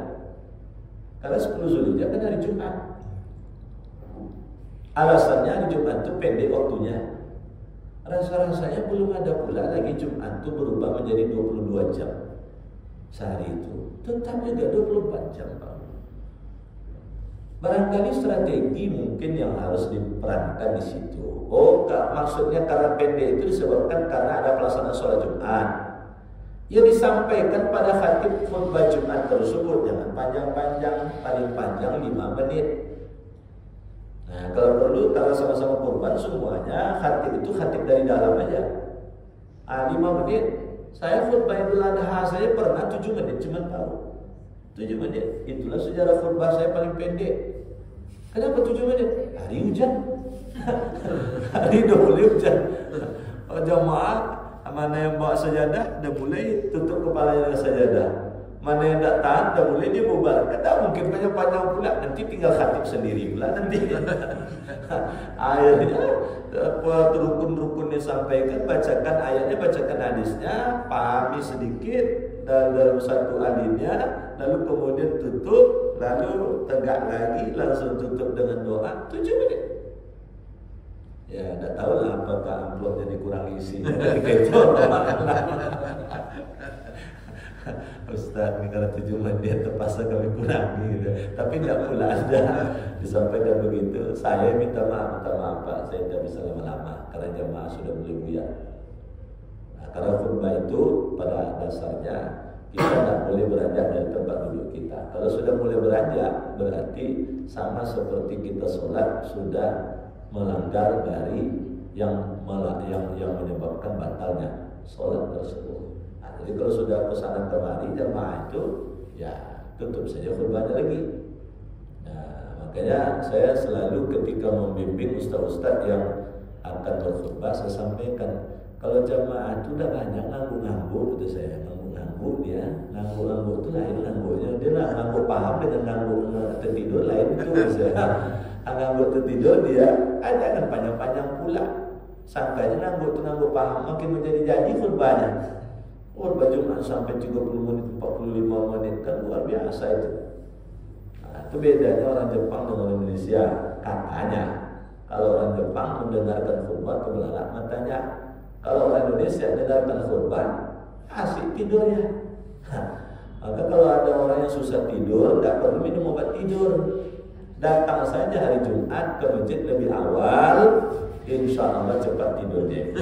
Karena 10 Zulhijjah kan hari Jumat. Alasannya hari Jumat itu pendek waktunya. Rasa-rasanya belum ada pula lagi Jumat itu berubah menjadi 22 jam sehari itu. Tetap juga 24 jam Pak. Barangkali strategi mungkin yang harus diperankan di situ. Maksudnya karena pendek itu disebabkan karena ada pelaksanaan sholat Jumat. Ya disampaikan pada khatib khutbah Jumat tersebut, jangan panjang-panjang, paling panjang 5 menit. Nah, kalau perlu, kalau sama-sama kurban semuanya, khatib itu khatib dari dalam aja. 5 menit. Saya khutbah Idul Adha saya pernah 7 menit, cuma tahu 7 menit. Itulah sejarah khutbah saya paling pendek. Kenapa 7 menit? Hari hujan. Hari udah mulai hujan. Jamaah, mana yang bawa sajadah, dah mulai tutup kepalanya dengan sajadah. Mana yang tak tahan, dah mulai dia bubar. Kata mungkin panjang-panjang pula. Nanti tinggal khatib sendiri pula nanti. Akhirnya rukun-rukun disampaikan, bacakan ayatnya, bacakan hadisnya, pahami sedikit dalam satu alinea, lalu kemudian tutup, lalu tegak lagi, langsung tutup dengan doa. 7 menit. Ya, tak tahu lah apakah amplopnya dikurang isi. Itu Ustaz, ini kalau 7 menit terpaksa kami kurangi gitu. Tapi tidak pula ada disampaikan begitu. Saya minta maaf Pak, saya tidak bisa lama-lama karena jamaah sudah mulai buyar. Nah, karena khutbah itu pada dasarnya kita tidak boleh beranjak dari tempat duduk kita. Kalau sudah mulai beranjak, berarti sama seperti kita sholat sudah melanggar dari yang menyebabkan batalnya sholat tersebut. Nah, jadi kalau sudah kesana kemari jamaah itu, ya tutup saja khutbahnya lagi. Nah, makanya saya selalu ketika membimbing ustaz-ustaz yang akan berkhutbah, saya sampaikan, kalau jamaah itu udah banyak ngangguk-ngangguk, itu saya ngangguk dia, ngangguk itu lain ngangguknya, dia ngangguk paham dengan ngangguk tertidur lain itu saya. Ngangguk tertidur dia, jangan panjang-panjang pula. Sangkanya ngangguk paham, makin menjadi jadi khutbahnya. Khutbah Jumat sampai 30 menit, 45 menit, kan luar biasa itu. Nah, itu bedanya orang Jepang dengan Indonesia, katanya. Kalau orang Jepang mendengarkan khutbah kebelalak matanya. Kalau orang Indonesia mendengarkan khutbah asik tidurnya. Maka kalau ada orang yang susah tidur, tidak perlu minum obat tidur. Datang saja hari Jumat ke masjid lebih awal, insya Allah cepat tidurnya.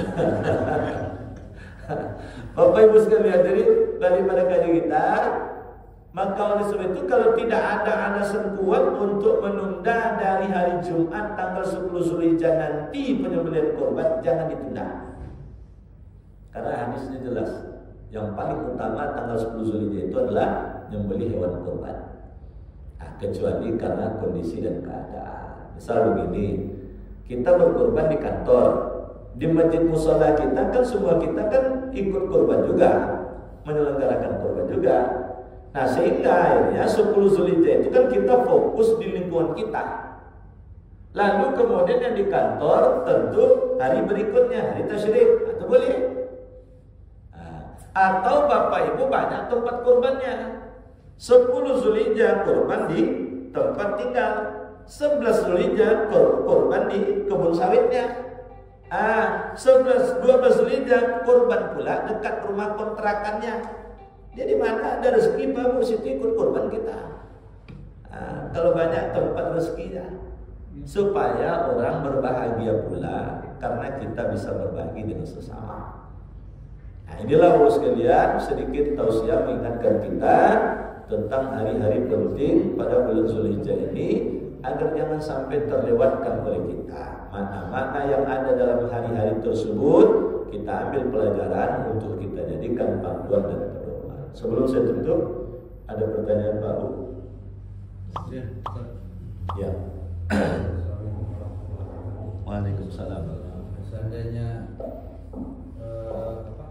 Bapak Ibu sekalian, jadi daripada kaji kita, maka oleh sebab itu kalau tidak ada alasan kuat untuk menunda dari hari Jumat tanggal 10 Zulhijjah nanti penyembelihan korban, jangan ditunda. Karena hadisnya jelas, yang paling utama tanggal 10 Zulhijjah itu adalah menyembelih hewan korban. Nah, kecuali karena kondisi dan keadaan. Misal begini, kita berkorban di kantor, di masjid mushola kita kan semua kita kan ikut korban juga, menyelenggarakan korban juga. Nah, sehingga akhirnya 10 Zulhijjah itu kan kita fokus di lingkungan kita. Lalu kemudian yang di kantor tentu hari berikutnya, hari tasyrik, atau boleh. Atau Bapak Ibu banyak tempat korbannya. 10 Zulhijjah korban di tempat tinggal, 11 Zulhijjah korban di kebun sawitnya. 12 Zulhijjah korban pula dekat rumah kontrakannya. Jadi mana ada rezeki Pak Bu, situ ikut korban kita. Kalau banyak tempat rezekinya, supaya orang berbahagia pula karena kita bisa berbagi dengan sesama. Nah, inilah bos sekalian sedikit tausiah mengingatkan kita tentang hari-hari penting pada bulan Zulhijjah ini agar jangan sampai terlewatkan oleh kita. Mana-mana yang ada dalam hari-hari tersebut kita ambil pelajaran untuk kita jadikan panduan dan pedoman. Sebelum saya tutup, ada pertanyaan Pak Bu? Ya. Waalaikumsalam. Seandainya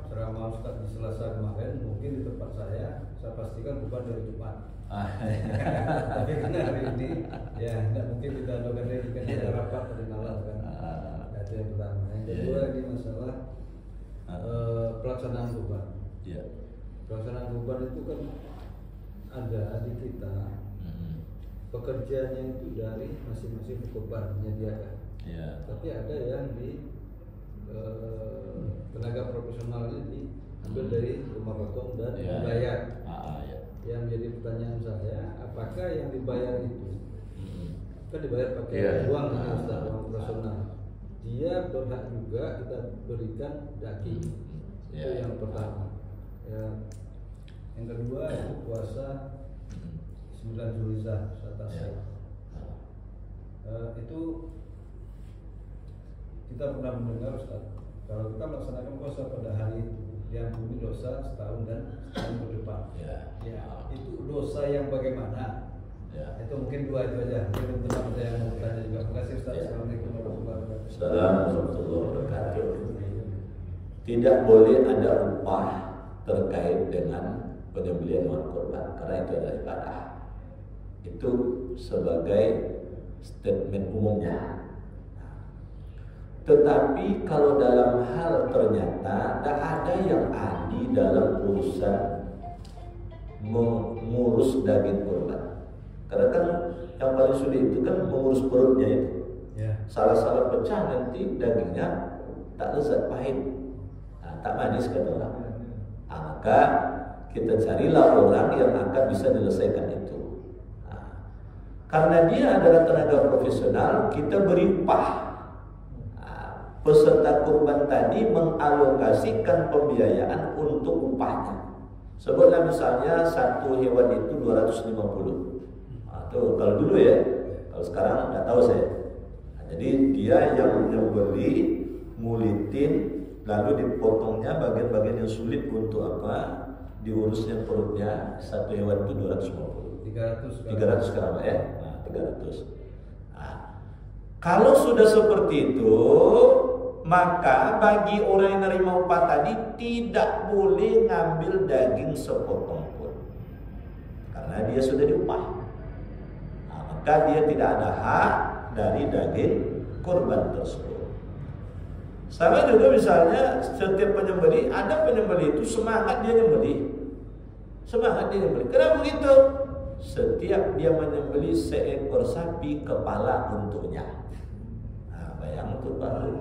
ceramah Ustaz di Selasa kemarin, mungkin di tempat saya pastikan bukan dari Jumat. Tapi karena hari ini, ya nggak mungkin kita lakukan dari kita rapat dari malam kan. Itu yang pertama. Yang kedua lagi masalah pelaksanaan kurban. Pelaksanaan kurban itu kan ada di kita. Pekerjaannya itu dari masing-masing kurban menyediakan. Tapi ada yang di tenaga profesionalnya diambil dari rumah potong dan dibayar. Yang menjadi pertanyaan saya, apakah yang dibayar itu kan dibayar pakai uang operasional, dia berhak juga kita berikan daging. Itu yang pertama. Yang kedua itu puasa 9 Zulhijjah itu kita pernah mendengar Ustaz, kalau kita melaksanakan puasa pada hari itu diampuni dosa setahun dan setahun ke depan. Itu dosa yang bagaimana? Itu mungkin dua itu aja. Mungkin teman-teman yang mau bertanya juga. Terima kasih Ustaz. Assalamualaikum warahmatullahi wabarakatuh. Assalamualaikum warahmatullahi wabarakatuh. Tidak boleh ada upah terkait dengan penyembelihan hewan kurban karena itu adalah ibadah. Itu sebagai statement umumnya. Tetapi kalau dalam hal ternyata tidak ada yang ahli dalam urusan mengurus daging kurban. Karena kan yang paling sulit itu kan mengurus perutnya itu. Salah-salah pecah nanti dagingnya tak lezat, pahit, tak manis kata orang. Maka kita carilah orang yang akan bisa menyelesaikan itu. Karena dia adalah tenaga profesional, kita beri upah. Peserta kurban tadi mengalokasikan pembiayaan untuk upahnya. Sebutlah misalnya satu hewan itu 250. Tuh kalau dulu ya, kalau sekarang nggak tahu saya. Jadi dia yang membeli, ngulitin, lalu dipotongnya bagian-bagian yang sulit untuk apa? Diurusnya perutnya. Satu hewan itu 250. 300 gram ya. Nah, 300. Nah, kalau sudah seperti itu, maka bagi orang yang nerima upah tadi tidak boleh ngambil daging sepotong pun, karena dia sudah diupah. Nah, maka dia tidak ada hak dari daging kurban tersebut. Sama juga misalnya setiap penyembelih, ada penyembelih itu semangat dia nyembelih. Kenapa begitu? Setiap dia menyembelih seekor sapi, kepala untuknya. Nah, bayang tuh Pak.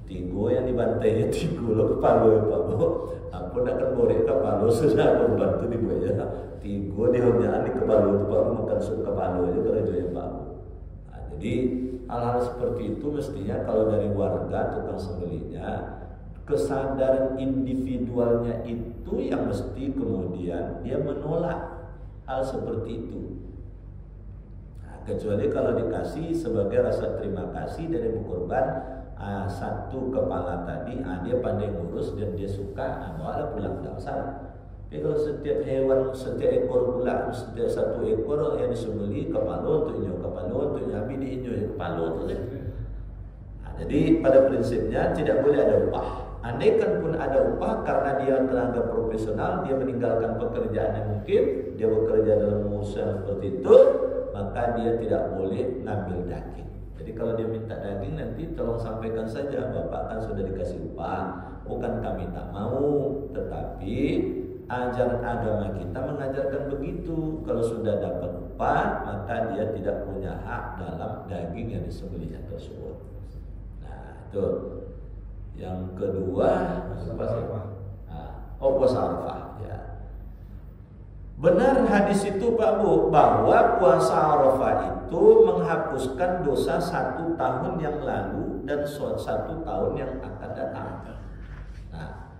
Tigo yang dibantainya tigo lo kepala ya Pak Bo. Aku nak kan borek kepala sudah aku bantu dibuat ya. Tigo dia hanya di kepala itu Pak makan sup kepala aja kerja ya Pak. Nah, jadi hal-hal seperti itu mestinya kalau dari warga tukang sembelihnya, kesadaran individualnya itu yang mesti kemudian dia menolak hal seperti itu. Nah, kecuali kalau dikasih sebagai rasa terima kasih dari berkorban. Satu kepala tadi, dia pandai ngurus dan dia suka, bawa pulang, tak masalah. Tapi kalau setiap hewan, setiap ekor pula, setiap satu ekor yang disembelih, kepala untuknya, habis diinyo kepala untuknya. Jadi pada prinsipnya tidak boleh ada upah. Andaikan pun ada upah karena dia tenaga profesional, dia meninggalkan pekerjaannya mungkin, dia bekerja dalam usaha seperti itu, maka dia tidak boleh ngambil daging. Jadi kalau dia minta daging nanti tolong sampaikan saja, Bapak kan sudah dikasih upah, bukan kami tak mau, tetapi ajaran agama kita mengajarkan begitu. Kalau sudah dapat upah, maka dia tidak punya hak dalam daging yang disembelihnya tersebut. Nah, itu. Yang kedua, puasa Arafah. Ya. Benar hadis itu Pak Bu, bahwa puasa Arafah itu menghapuskan dosa 1 tahun yang lalu dan 1 tahun yang akan datang. Nah,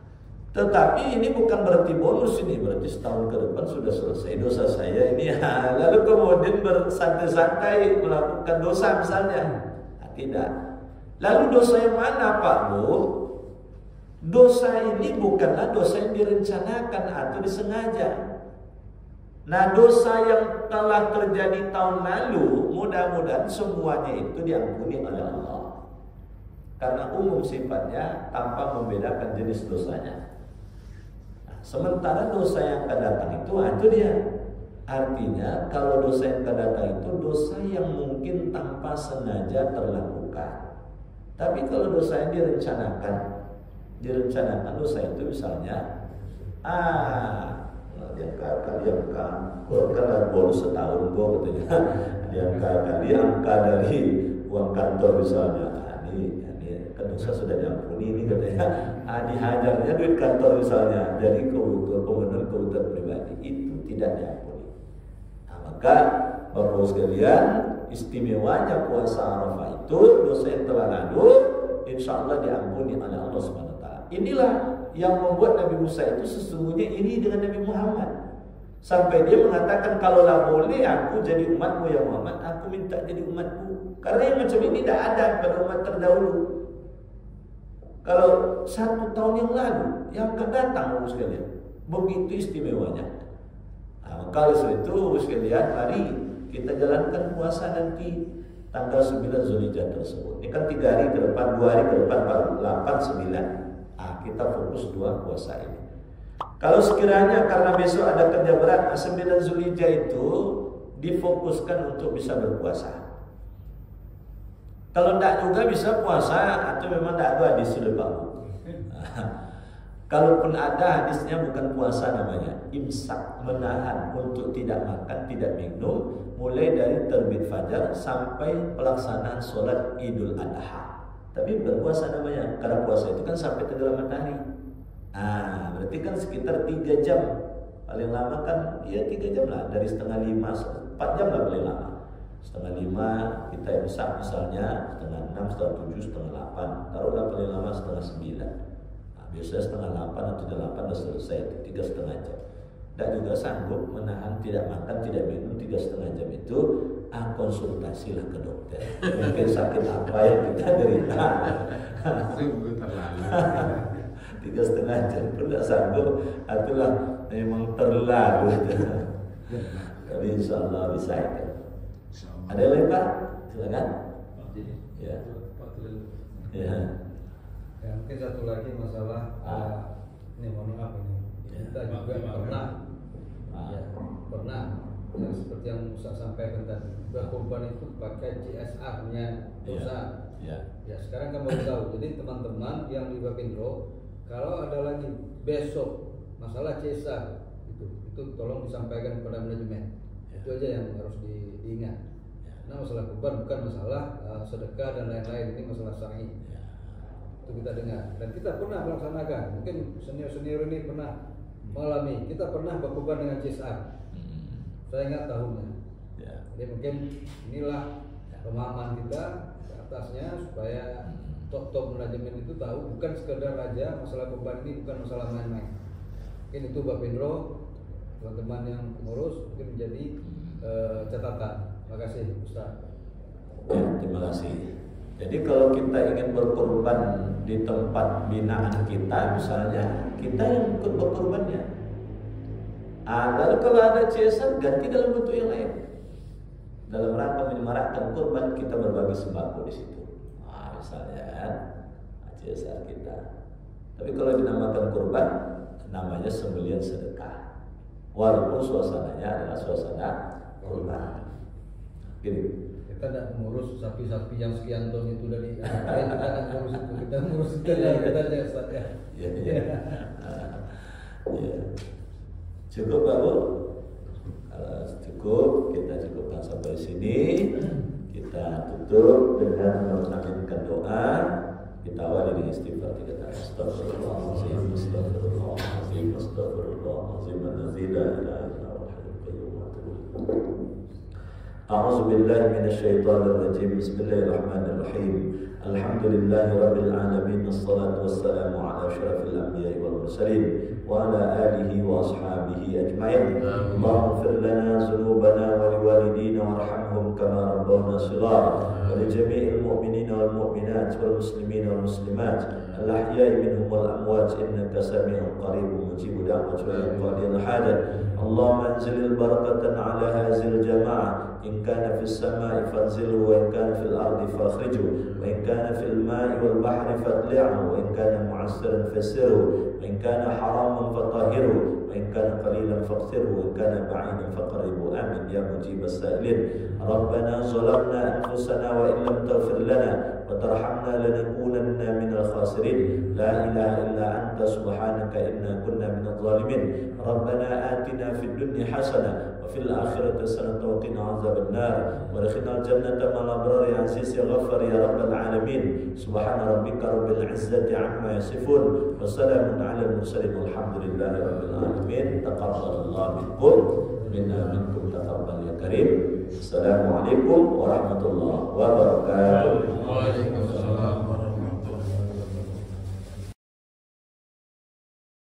tetapi ini bukan berarti bonus, ini berarti setahun ke depan sudah selesai dosa saya ini. Lalu kemudian bersantai-santai melakukan dosa misalnya. Nah, tidak. Lalu dosa yang mana Pak Bu? Dosa ini bukanlah dosa yang direncanakan atau disengaja. Nah, dosa yang telah terjadi tahun lalu, mudah-mudahan semuanya itu diampuni oleh Allah. Karena umum sifatnya tanpa membedakan jenis dosanya. Nah, sementara dosa yang akan datang itu dia. Artinya kalau dosa yang akan datang itu dosa yang mungkin tanpa sengaja terlakukan. Tapi kalau dosa yang direncanakan dosa itu misalnya, kalian kan bonus setahun gua katanya, angka dari uang kantor misalnya, ini kan dosa sudah diampuni ini katanya, dihajarnya duit kantor misalnya, jadi kebutuhan pribadi itu tidak diampuni. Nah, maka Bapak sekalian, istimewanya puasa Arafah itu dosa yang telah lalu, insya Allah diampuni oleh Allah Subhanahu Wa Taala. Inilah yang membuat Nabi Musa itu sesungguhnya iri dengan Nabi Muhammad. Sampai dia mengatakan, kalaulah boleh aku jadi umatmu ya Muhammad, aku minta jadi umatmu. Karena yang macam ini tidak ada pada umat terdahulu. Kalau 1 tahun yang lalu, yang akan datang Bapak sekalian, begitu istimewanya. Nah, maka oleh itu Bapak sekalian, mari kita jalankan puasa nanti tanggal 9 Zulhijjah tersebut. Ini kan 3 hari ke depan, 2 hari ke depan, 8, 9. Kita fokus 2 puasa ini. Kalau sekiranya karena besok ada kerja berat, 9 Zulhijjah itu difokuskan untuk bisa berpuasa. Kalau tidak juga bisa puasa atau memang tidak ada hadis sudah bangun. Kalaupun ada hadisnya bukan puasa namanya, imsak, menahan untuk tidak makan, tidak minum, mulai dari terbit fajar sampai pelaksanaan sholat Idul Adha. Tapi bukan puasa namanya, karena puasa itu kan sampai tenggelam matahari. Berarti kan sekitar 3 jam. Paling lama kan ya 3 jam lah, dari setengah 5, 4 jam lah paling lama. Setengah 5 kita imsak misalnya, setengah 6, setengah 7, setengah 8. Taruhlah paling lama setengah 9. Biasanya setengah 8 atau 8 sudah selesai, 3,5 jam. tidak juga sanggup menahan tidak makan, tidak minum 3,5 jam itu, konsultasilah ke dokter. Mungkin sakit apa yang kita derita. 3,5 jam pun tidak sanggup, itulah memang terlalu. Tapi insya Allah bisa itu. Ada yang lain Pak? Silakan. Ya. Ya. Ya, mungkin satu lagi masalah ini mohon maaf ini. Kita juga pernah ya, seperti yang Musa sampaikan tadi, berkorban itu pakai CSR-nya dosa. Ya sekarang kamu tahu. Jadi teman-teman yang di Bapindro, kalau ada lagi besok masalah CSR itu tolong disampaikan kepada manajemen. Itu aja yang harus diingat. Nah masalah kurban bukan masalah sedekah dan lain-lain, ini masalah syar'i. Itu kita dengar dan kita pernah melaksanakan. Mungkin senior-senior ini pernah mengalami. Kita pernah berkorban dengan CSR. Saya ingat tahunnya. Jadi mungkin inilah pemahaman kita ke atasnya supaya top manajemen itu tahu bukan sekedar aja masalah kurban ini bukan masalah main-main. Mungkin itu Bapindro, teman-teman yang pengurus mungkin menjadi catatan. Terima kasih Ustaz. Ya, terima kasih. Jadi kalau kita ingin berkorban di tempat binaan kita, misalnya kita yang ikut berkorbannya. Lalu kalau ada CSR ganti dalam bentuk yang lain. Dalam rangka menyemarakkan korban kita berbagi sembako di situ. Misalnya kan CSR kita. Tapi kalau dinamakan korban, namanya sembelian sedekah. Walaupun suasananya adalah suasana korban. Gini. Kita tidak mengurus sapi-sapi yang sekian ton itu dari kita tidak mengurus itu, kita mengurus kita aja Ustaz ya. Iya. Cukup Pak Bu? Kalau cukup, kita cukupkan sampai sini. Kita tutup dengan mengakhirkan doa. Kita awali dengan istighfar 3 kali. Astagfirullahaladzim, astagfirullahaladzim, astagfirullahaladzim, la ilaha illallah. أعوذ بالله من الشيطان الرجيم بسم الله الرحمن الرحيم الحمد لله رب العالمين الصلاة والسلام على أشرف الأنبياء والمرسلين وعلى آله وأصحابه أجمعين اللهم اغفر لنا ذنوبنا ولوالدينا وارحمهم كما ربونا صغارا ولجميع المؤمنين والمؤمنات والمسلمين والمسلمات الأحياء منهم والأموات إنك سميع قريب مجيب دعوة وقاضي الحاجة اللهم انزل البركة على هذه الجماعة إن كان في السماء فانزله وإن كان في الأرض فاخرجه وإن كان في الماء والبحر فاطلعه وإن كان معسرا فسره وإن كان حراما فطهره وإن كان قليلا فاقتره وإن كان بعيدا فقربه آمين يا مجيب السائلين ربنا ظلمنا أنفسنا وإن لم تغفر لنا وترحمنا لنكونن من الخاسرين لا إله إلا أنت سبحانك إنا كنا من الظالمين ربنا آتنا في الدنيا حسنة وفي الآخرة حسنة وقنا عذاب النار وادخلنا الجنة مع الأبرار يا عزيز يا غفار يا رب العالمين سبحان ربك رب العزة عما يصفون وسلام على المرسلين والحمد لله رب العالمين تقبل الله منكم منا منكم تقبل يا كريم السلام عليكم ورحمة الله وبركاته